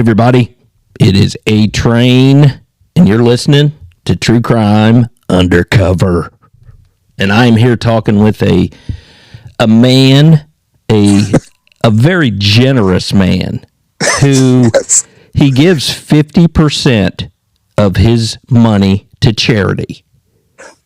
everybody. It is A Train, and you're listening to True Crime Undercover. And I am here talking with a man, a very generous man, who he gives 50% of his money to charity.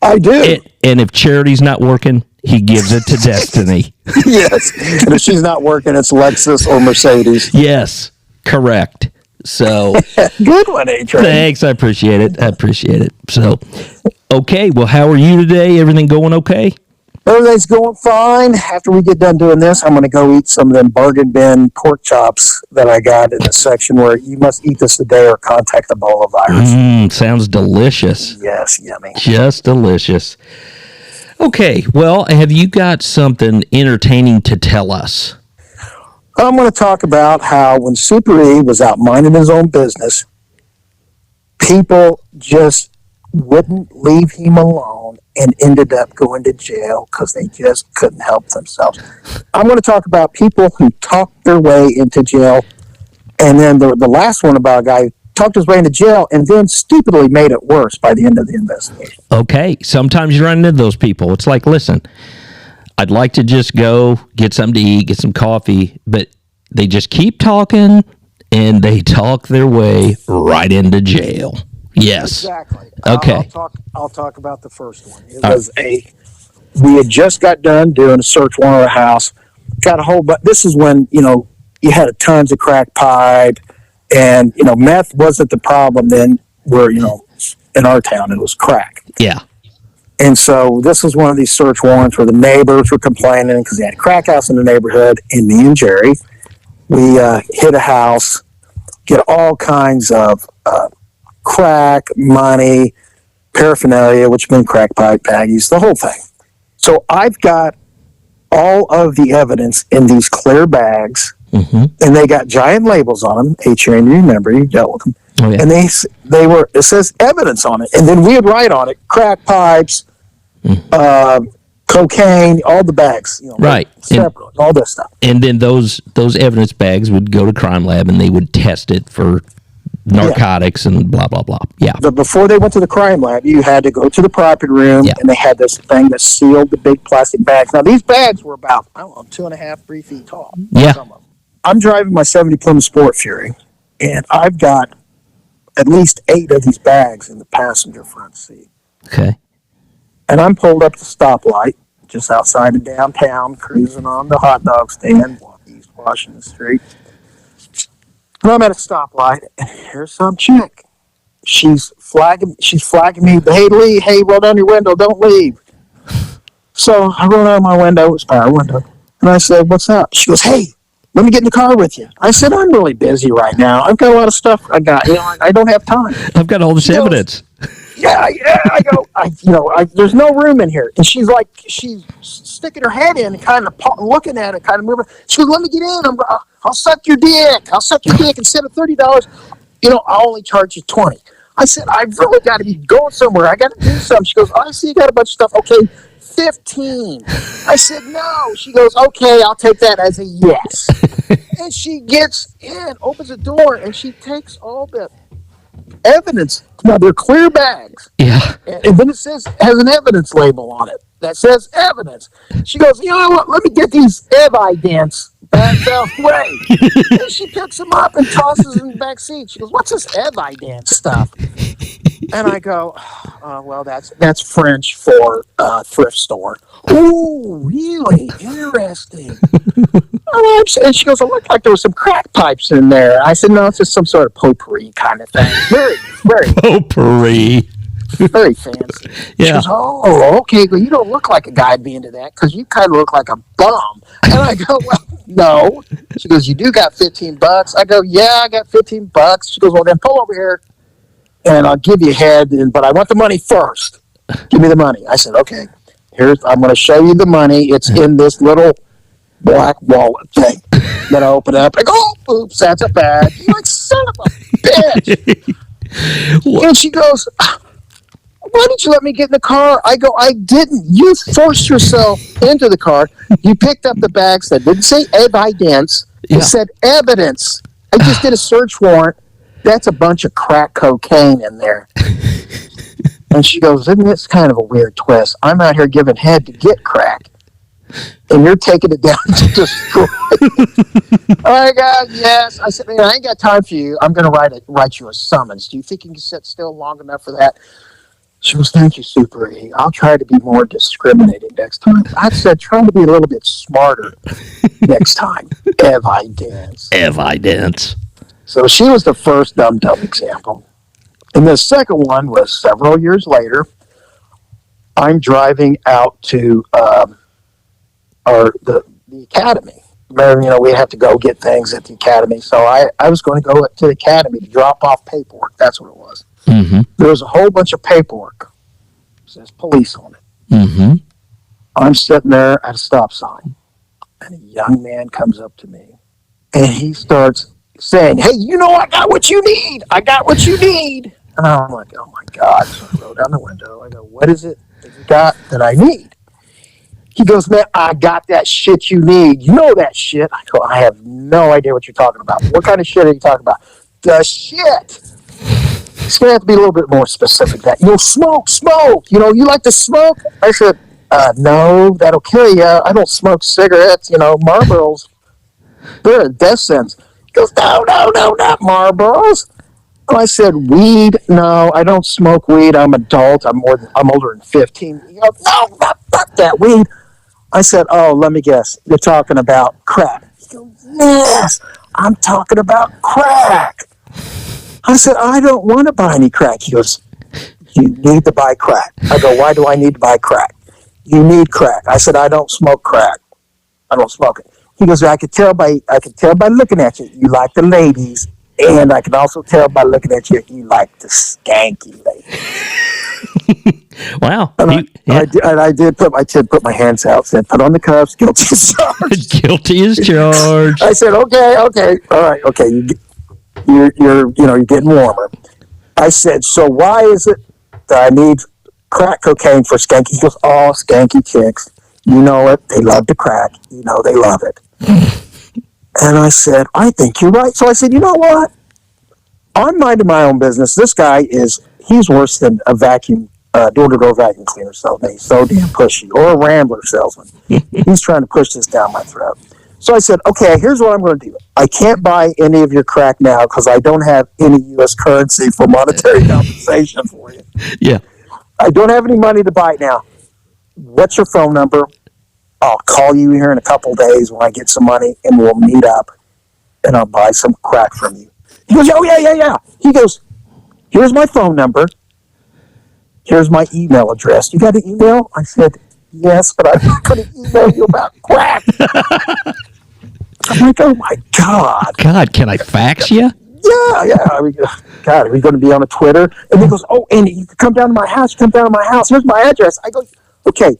I do. And if charity's not working, he gives it to Destiny. Yes. And if she's not working, it's Lexus or Mercedes. Yes, correct. So good one, A-Train. Thanks, I appreciate it. So, okay, well, how are you today? Everything going okay? Everything's going fine. After we get done doing this, I'm going to go eat some of them bargain bin pork chops that I got in the section where you must eat this today or contact Ebola virus. Sounds delicious. Yes, yummy. Just delicious. Okay, well, have you got something entertaining to tell us? I'm going to talk about how when Super E was out minding his own business, people just wouldn't leave him alone and ended up going to jail because they just couldn't help themselves. I'm going to talk about people who talked their way into jail, and then the last one about a guy who talked his way into jail and then stupidly made it worse by the end of the investigation. Okay, sometimes you run into those people. It's like, listen, I'd like to just go get something to eat, get some coffee, but they just keep talking, and they talk their way right into jail. Yes. Exactly. Okay. I'll talk about the first one. It was we had just got done doing a search warrant of a house, got a whole, but this is when, you had tons of crack pipe, and, meth wasn't the problem then where, in our town, it was crack. Yeah. And so this was one of these search warrants where the neighbors were complaining because they had a crack house in the neighborhood. And me and Jerry, we hit a house, get all kinds of crack, money, paraphernalia, which meant crack pipe, baggies, the whole thing. So I've got all of the evidence in these clear bags, and they got giant labels on them. A-Train, remember, you dealt with them. Oh, yeah. And it says evidence on it. And then we would write on it, crack pipes, cocaine, all the bags, right, separate, all this stuff. And then those evidence bags would go to crime lab, and they would test it for narcotics and blah blah blah. Yeah. But before they went to the crime lab, you had to go to the property room, and they had this thing that sealed the big plastic bags. Now these bags were about 2.5, 3 feet tall. Yeah. I'm driving my '70 Plymouth Sport Fury, and I've got at least 8 of these bags in the passenger front seat. Okay. And I'm pulled up the stoplight just outside of downtown, cruising on the hot dog stand, East Washington Street. And I'm at a stoplight, and here's some chick. She's flagging me, hey, Lee, hey, roll down your window, don't leave. So I roll down my window, it was power window, and I said, what's up? She goes, hey, let me get in the car with you. I said, I'm really busy right now. I've got a lot of stuff I got. I don't have time. I've got all this evidence. Yeah. I go, there's no room in here. And she's sticking her head in and kind of looking at it, kind of moving. She goes, let me get in. I'll suck your dick. I'll suck your dick instead of $30. I'll only charge you $20. I said, I've really got to be going somewhere. I got to do something. She goes, I see you got a bunch of stuff. Okay, $15. I said, no. She goes, okay, I'll take that as a yes. And she gets in, opens the door, and she takes all the evidence. Now, they're clear bags. Yeah. And then has an evidence label on it that says evidence. She goes, you know what? Let me get these evidence back out way. And she picks them up and tosses them in the back seat. She goes, what's this evidence stuff? And I go, well, that's French for thrift store. Oh, really? Interesting. And she goes, it looked like there was some crack pipes in there. I said, no, it's just some sort of potpourri kind of thing. Very, very potpourri. Very fancy. Yeah. She goes, oh, okay. Well, you don't look like a guy to be into that because you kind of look like a bum. And I go, well, no. She goes, you do got $15? I go, yeah, I got $15. She goes, well, then pull over here and I'll give you head, but I want the money first. Give me the money. I said, okay. I'm going to show you the money. It's in this little black wallet thing. Then I open it up. I go, oh, oops, that's a bag. You're like, son of a bitch. And she goes, why didn't you let me get in the car? I go, I didn't. You forced yourself into the car. You picked up the bags that didn't say evidence. It said evidence. I just did a search warrant. That's a bunch of crack cocaine in there. And she goes, isn't this kind of a weird twist? I'm out here giving head to get crack. And you're taking it down to destroy it. Oh, my God, yes. I said, man, I ain't got time for you. I'm going to write you a summons. Do you think you can sit still long enough for that? She goes, thank you, Super E. I'll try to be more discriminating next time. I said, try to be a little bit smarter next time. Evidence. So she was the first dumb example. And the second one was several years later. I'm driving out to the academy. Remember, we have to go get things at the academy. So I was going to go to the academy to drop off paperwork. That's what it was. Mm-hmm. There was a whole bunch of paperwork. It says police on it. Mm-hmm. I'm sitting there at a stop sign, and a young man comes up to me, and he starts saying, hey, I got what you need. I got what you need. And I'm like, oh, my God. So I roll down the window. I go, what is it that you got that I need? He goes, man, I got that shit you need. You know that shit. I go, I have no idea what you're talking about. What kind of shit are you talking about? The shit. It's going to have to be a little bit more specific. That smoke. You like to smoke? I said, no, that'll kill you. I don't smoke cigarettes. Marlboros. They're a death sentence. He goes, no, not Marlboros. I said, weed? No, I don't smoke weed. I'm adult. I'm older than 15. He goes, no, not that weed. I said, oh, let me guess. You're talking about crack. He goes, yes, I'm talking about crack. I said, I don't want to buy any crack. He goes, you need to buy crack. I go, why do I need to buy crack? You need crack. I said, I don't smoke crack. I don't smoke it. He goes, I could tell by looking at you, you like the ladies, and I can also tell by looking at you, you like the skanky ladies. Wow. And I did put my hands out, said, put on the cuffs, guilty as charged. Guilty as charged. I said, okay, all right, okay, you're getting warmer. I said, so why is it that I need crack cocaine for skanky? He goes, oh, skanky chicks. You know it. They love to crack. They love it. And I said, I think you're right. So I said, you know what? I'm minding my own business. This guy he's worse than a vacuum, door-to-door vacuum cleaner salesman. He's so damn pushy. Or a Rambler salesman. He's trying to push this down my throat. So I said, okay, here's what I'm going to do. I can't buy any of your crack now because I don't have any U.S. currency for monetary compensation for you. Yeah. I don't have any money to buy it now. What's your phone number? I'll call you here in a couple days when I get some money, and we'll meet up, and I'll buy some crack from you. He goes, oh, yeah. He goes, here's my phone number. Here's my email address. You got an email? I said, yes, but I'm not going to email you about crack. I'm like, oh, my God. God, can I fax you? Yeah. God, are we going to be on a Twitter? And he goes, oh, and you can come down to my house. Here's my address. I go, okay.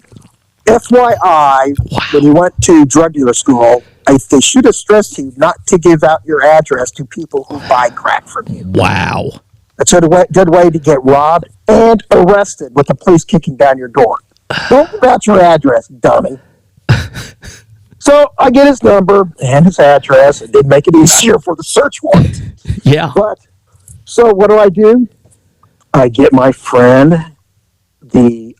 FYI, when you went to drug dealer school, they should have stressed you not to give out your address to people who buy crack from you. Wow. That's a good way to get robbed and arrested with the police kicking down your door. Don't give out your address, dummy. So I get his number and his address. It did make it easier for the search warrant. Yeah. But so what do? I get my friend, the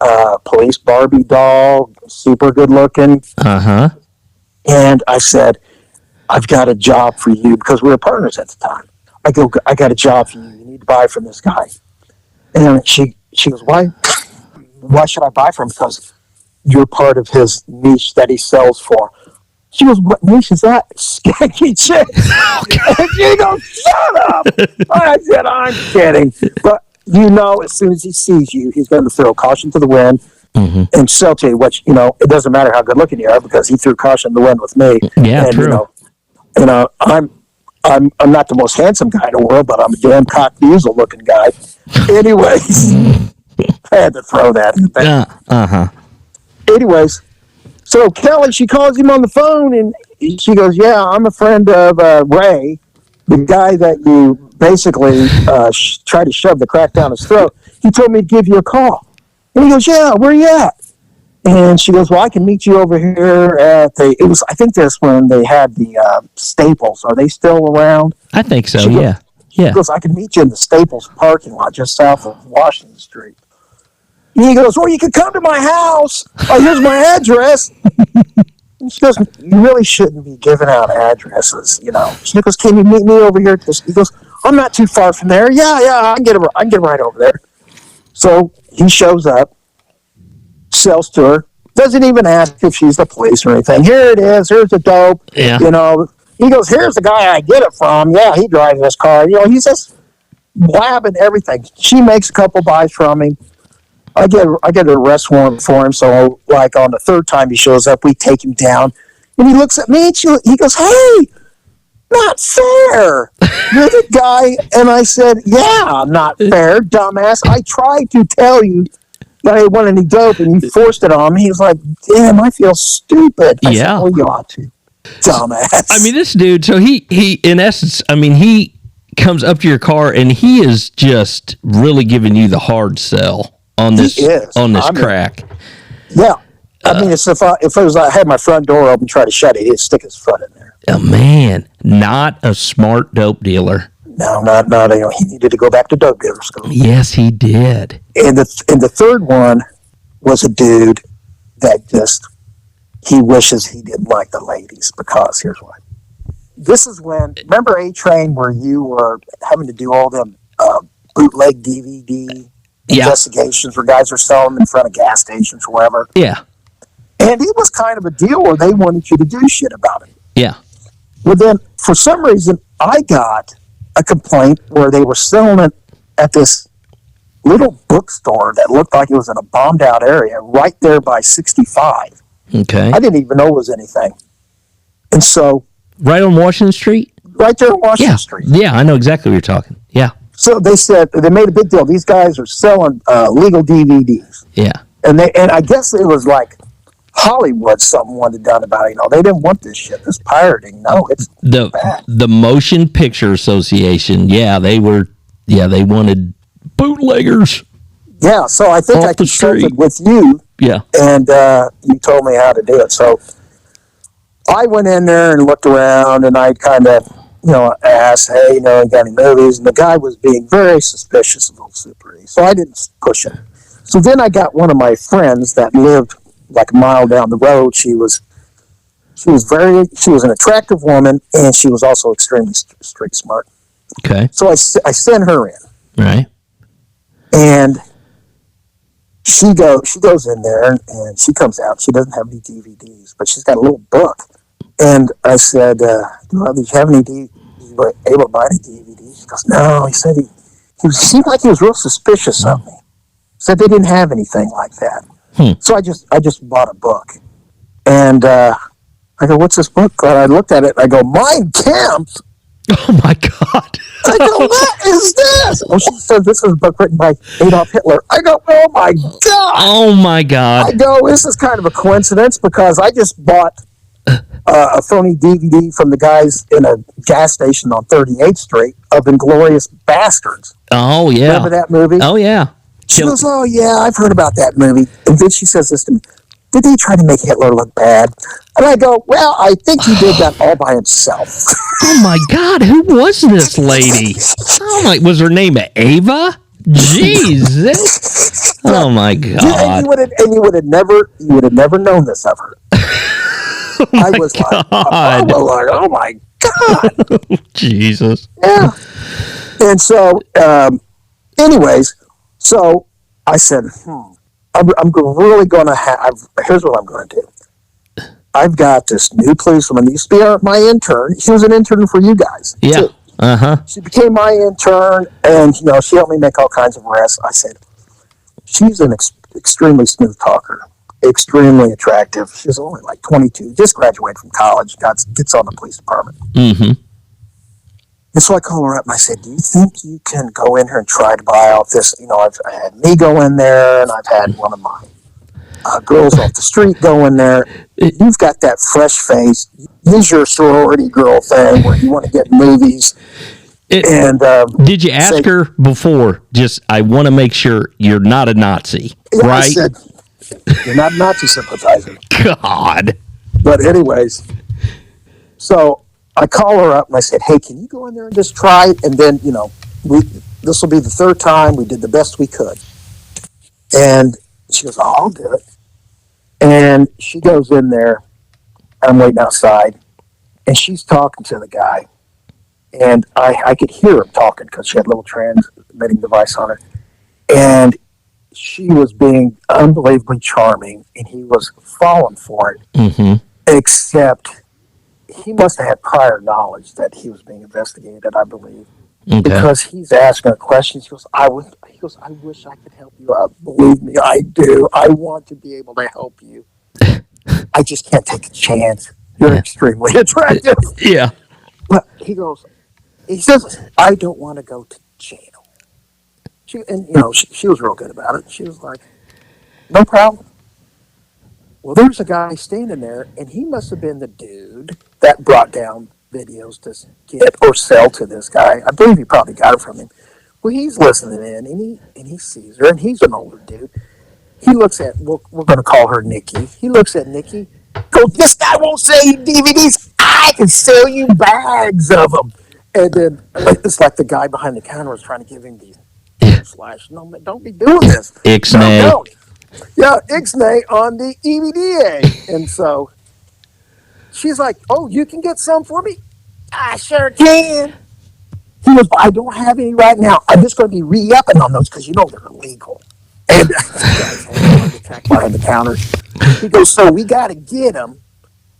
police Barbie doll, super good looking. Uh-huh. And I said, I've got a job for you because we were partners at the time. I go, I got a job for you. You need to buy from this guy. And she goes, why? Why should I buy from him? Because you're part of his niche that he sells for. She goes, what niche is that? Skanky chick. And she goes, shut up. I said, I'm kidding. But as soon as he sees you, he's going to throw caution to the wind. Mm-hmm. And sell to you, which, it doesn't matter how good looking you are because he threw caution to the wind with me. Yeah, and, true. I'm not the most handsome guy in the world, but I'm a damn cock-diesel looking guy. Anyways, I had to throw that. Uh-huh. Anyways, so Kelly, she calls him on the phone and she goes, yeah, I'm a friend of Ray, the guy that you basically tried to shove the crack down his throat. He told me to give you a call. And he goes, yeah, where you at? And she goes, well, I can meet you over here at I think that's when they had the Staples. Are they still around? I think so, She yeah. He goes, I can meet you in the Staples parking lot just south of Washington Street. And he goes, well, you can come to my house. Oh, here's my address. And she goes, you really shouldn't be giving out addresses, you know. She goes, can you meet me over here? He goes, I'm not too far from there. Yeah, I can get right over there. So he shows up, sells to her, doesn't even ask if she's the police or anything. Here it is. Here's the dope. Yeah. You know, he goes, here's the guy I get it from. Yeah, he drives this car. You know, he's just blabbing everything. She makes a couple buys from him. I get an arrest warrant for him. So, like, on the third time he shows up, we take him down. And he looks at me and he goes, hey, not fair. You're the guy. And I said, yeah, not fair, dumbass. I tried to tell you that I didn't want any dope, and you forced it on me. He was like, damn, I feel stupid. I said, well, you ought to. Dumbass. I mean, this dude, so he in essence, I mean, he comes up to your car and he is just really giving you the hard sell on this crack. Yeah. I mean, it's if I had my front door open, try to shut it, he'd stick his foot in there. Oh, man, not a smart dope dealer. No, not. You know, he needed to go back to dope dealer school. Yes, he did. And the third one was a dude that just, he wishes he didn't like the ladies, because here's why. This is when, remember A-Train, where you were having to do all them bootleg DVD investigations where guys were selling them in front of gas stations or wherever? Yeah. And it was kind of a deal where they wanted you to do shit about it. Yeah. Well, then, for some reason, I got a complaint where they were selling it at this little bookstore that looked like it was in a bombed out area right there by 65. Okay. I didn't even know it was anything. And so... Right on Washington Street? Right there on Washington Street. Yeah, I know exactly what you're talking. Yeah. So they said, they made a big deal. These guys are selling legal DVDs. Yeah. And I guess it was like Hollywood something wanted done about it. You know, they didn't want this shit, this pirating. No, it's bad. The Motion Picture Association, they wanted bootleggers. Yeah, so I think I consulted with you. Yeah. And you told me how to do it. So I went in there and looked around, and I kind of, asked, hey, you got any movies? And the guy was being very suspicious of Old Super E, so I didn't push it. So then I got one of my friends that lived like a mile down the road. She was an attractive woman, and she was also extremely street smart. Okay. So I sent her in. Right. And she goes in there, and she comes out. She doesn't have any DVDs, but she's got a little book. And I said, "Do you have any DVDs? You were able to buy any DVDs?" She goes, "No." He said he seemed like he was real suspicious of me. Said they didn't have anything like that. So I just bought a book, and I go, "What's this book?" And I looked at it. And I go, "Mein Kampf." Oh my God! I go, "What is this?" Well, she said this is a book written by Adolf Hitler. I go, "Oh my God!" Oh my God! I go, "This is kind of a coincidence because I just bought a phony DVD from the guys in a gas station on 38th Street of Inglourious Bastards." Oh yeah! Remember that movie? Oh yeah! She goes, "Oh yeah, I've heard about that movie." And then she says this to me: "Did they try to make Hitler look bad?" And I go, "Well, I think he did that all by himself." Oh my God! Who was this lady? Was her name Ava? Jesus! Oh my God! Yeah, and you would have never known this of her. I was like, "Oh my God!" Jesus. Yeah. And so, anyways, so I said, I'm really going to have. Here's what I'm going to do. I've got this new policewoman. Used to be my intern. She was an intern for you guys. Yeah. She became my intern, and she helped me make all kinds of arrests. I said, she's an extremely smooth talker, extremely attractive. She's only like 22, just graduated from college, gets on the police department. Mm-hmm. And so I call her up and I said, "Do you think you can go in here and try to buy off this? I've had me go in there, and I've had one of my girls off the street go in there. You've got that fresh face. Use your sorority girl thing where you want to get movies." Did you ask her before? Just, I want to make sure you're not a Nazi, right? You're not Nazi sympathizer. God. But anyways, so I call her up and I said, "Hey, can you go in there and just try it?" And then, we this will be the third time. We did the best we could. And she goes, "Oh, I'll do it." And she goes in there. I'm waiting outside, and she's talking to the guy. And I could hear him talking because she had a little transmitting device on her. And she was being unbelievably charming, and he was falling for it. Mm-hmm. Except he must have had prior knowledge that he was being investigated, I believe, Okay. because he's asking her questions. He goes, "I wish I could help you out. Believe me, I do. I want to be able to help you. I just can't take a chance. You're Yeah. extremely attractive." Yeah. But he says, "I don't want to go to jail." She was real good about it. She was like, "No problem." Well, there's a guy standing there, and he must have been the dude that brought down videos to get or sell to this guy. I believe he probably got it from him. Well, he's listening in, and he sees her, and he's an older dude. He looks at, we're going to call her Nikki. He looks at Nikki, goes, "This guy won't sell you DVDs. I can sell you bags of them." And then it's like the guy behind the counter was trying to give him these flash. "No, man, don't be doing this. No, Ixnay. don't." Yeah, Ixnay on the EVDA. And so she's like, "Oh, you can get some for me?" "I sure can." He goes, "I don't have any right now. I'm just going to be re-upping on those because they're illegal." And the guy's heart attack behind the counter. He goes, "So we got to get them.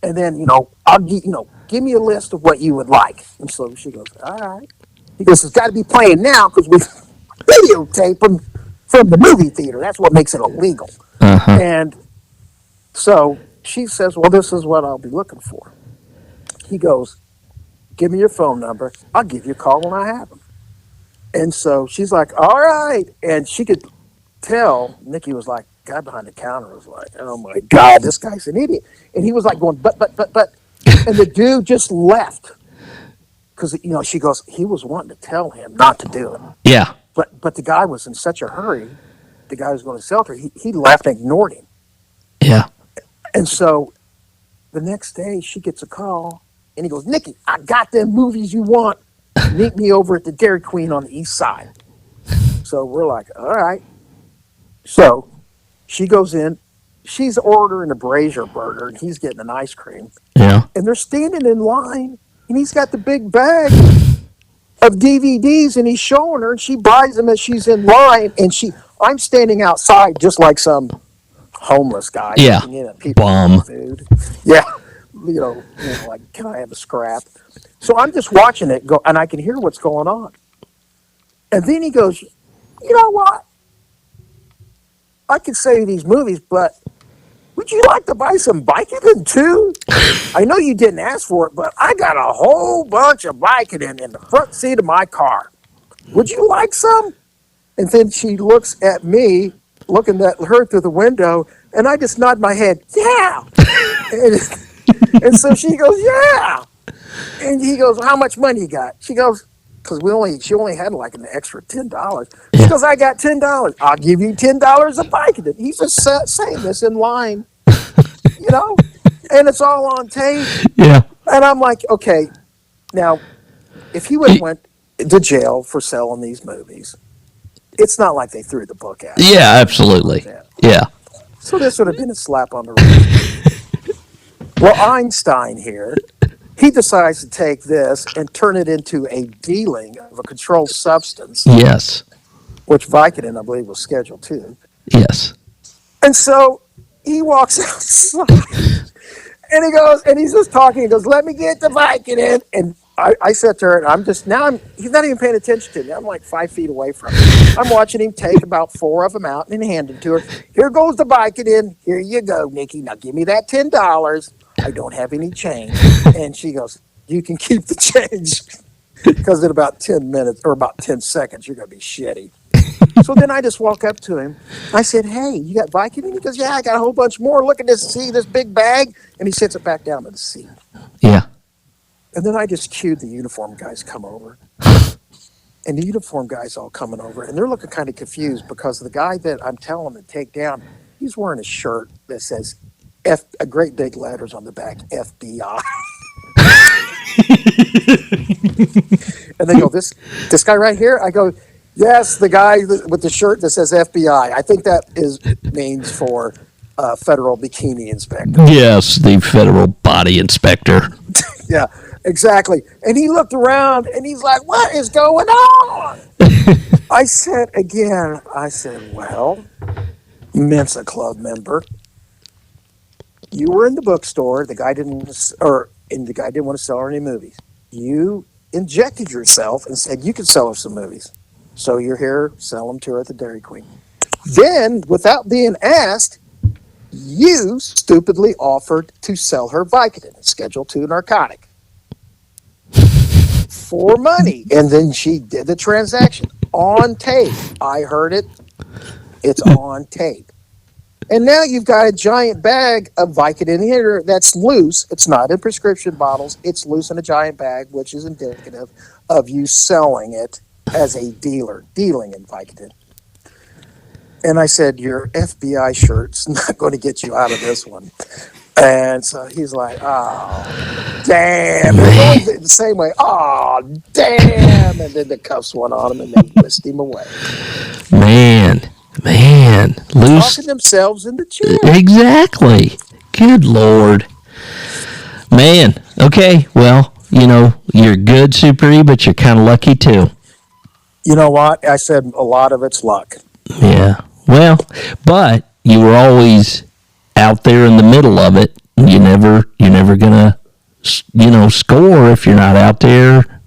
And then, I'll give me a list of what you would like." And so she goes, "All right." He goes, "It's got to be playing now because we videotape them from the movie theater. That's what makes it illegal." Uh-huh. And so she says, "Well, this is what I'll be looking for." He goes, "Give me your phone number. I'll give you a call when I have them." And so she's like, "All right." And she could tell Nikki was like, guy behind the counter was like, "Oh my God, this guy's an idiot." And he was like going, but. And the dude just left because, she goes, he was wanting to tell him not to do it. Yeah. But the guy was in such a hurry. The guy was going to sell her. He left and ignored him. Yeah. And so the next day she gets a call and he goes, "Nikki, I got them movies you want. Meet me over at the Dairy Queen on the east side." So we're like, all right. So she goes in. She's ordering a brazier burger and he's getting an ice cream. Yeah. And they're standing in line and he's got the big bag of DVDs and he's showing her and she buys them as she's in line. And I'm standing outside just like some homeless guy Yeah. looking in at people Bum. food. Yeah. Like, "Can I have a scrap?" So I'm just watching it go, and I can hear what's going on. And then he goes, "You know what? I could sell you these movies, but would you like to buy some Vicodin too? I know you didn't ask for it, but I got a whole bunch of Vicodin in the front seat of my car. Would you like some?" And then she looks at me, looking at her through the window, and I just nod my head, "Yeah." And so she goes, "Yeah." And he goes, "How much money you got?" She goes, because she only had like an extra $10. She goes, "I got $10. I'll give you $10 a bike." He's just saying this in line, and it's all on tape. Yeah. And I'm like, okay, now if he would have went to jail for selling these movies, it's not like they threw the book at him. Yeah, absolutely. Like Yeah. so this would have been a slap on the wrist. Well, Einstein here, he decides to take this and turn it into a dealing of a controlled substance, Yes. which Vicodin, I believe, was Schedule 2. Yes. And so he walks outside and he goes, and he's just talking. He goes, "Let me get the Vicodin." And I said to her, and he's not even paying attention to me. I'm like 5 feet away from him. I'm watching him take about 4 of them out and hand them to her. "Here goes the Vicodin. Here you go, Nikki. Now give me that $10. I don't have any change." And she goes, "You can keep the change." Because in about 10 minutes or about 10 seconds, you're going to be shitty. So then I just walk up to him. I said, "Hey, you got Vicodin?" He goes, "Yeah, I got a whole bunch more. Look at this. See this big bag?" And he sits it back down to the seat. Yeah. And then I just cued the uniform guys come over. And the uniform guys all coming over. And they're looking kind of confused because the guy that I'm telling them to take down, He's wearing a shirt that says F, a great big letters on the back, FBI. And they go, this guy right here? I go, yes, the guy with the shirt that says FBI. I think that means for federal bikini inspector. Yes, the federal body inspector. Yeah, exactly. And he looked around and he's like, what is going on? I said, well, Mensa Club member, you were in the bookstore. The guy didn't want to sell her any movies. You injected yourself and said you could sell her some movies. So you're here, sell them to her at the Dairy Queen. Then, without being asked, you stupidly offered to sell her Vicodin, a Schedule II narcotic, for money. And then she did the transaction on tape. I heard it. It's on tape. And now you've got a giant bag of Vicodin here that's loose. It's not in prescription bottles. It's loose in a giant bag, which is indicative of you selling it as a dealer, dealing in Vicodin. And I said, your FBI shirt's not going to get you out of this one. And so he's like, oh, damn. And going the same way, oh, damn. And then the cuffs went on him and they whisked him away. Man, loose. Talking themselves in the chair. Exactly. Good Lord. Man, okay, well, you're good, Super E, but you're kind of lucky too. You know what? I said a lot of it's luck. Yeah. Well, but you were always out there in the middle of it. You're never gonna, score if you're not out there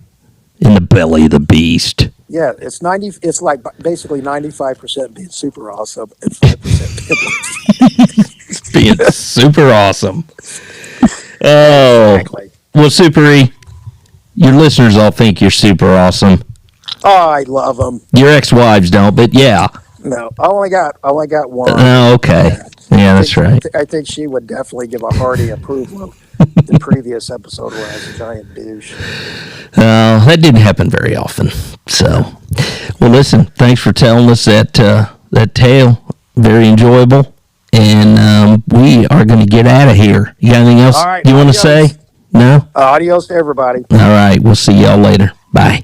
in the belly of the beast. Yeah, it's like basically 95% being super awesome and 5% being super awesome. Oh, exactly. Well, Super E, your listeners all think you're super awesome. Oh, I love them. Your ex-wives don't, but yeah. No, I only got one. Oh, okay. Yeah, that's right. I think she would definitely give a hearty approval of the previous episode where I was a giant douche. That didn't happen very often. So, well, listen, thanks for telling us that tale. Very enjoyable. And we are going to get out of here. You got anything else you want to say? No? Adios to everybody. All right. We'll see y'all later. Bye.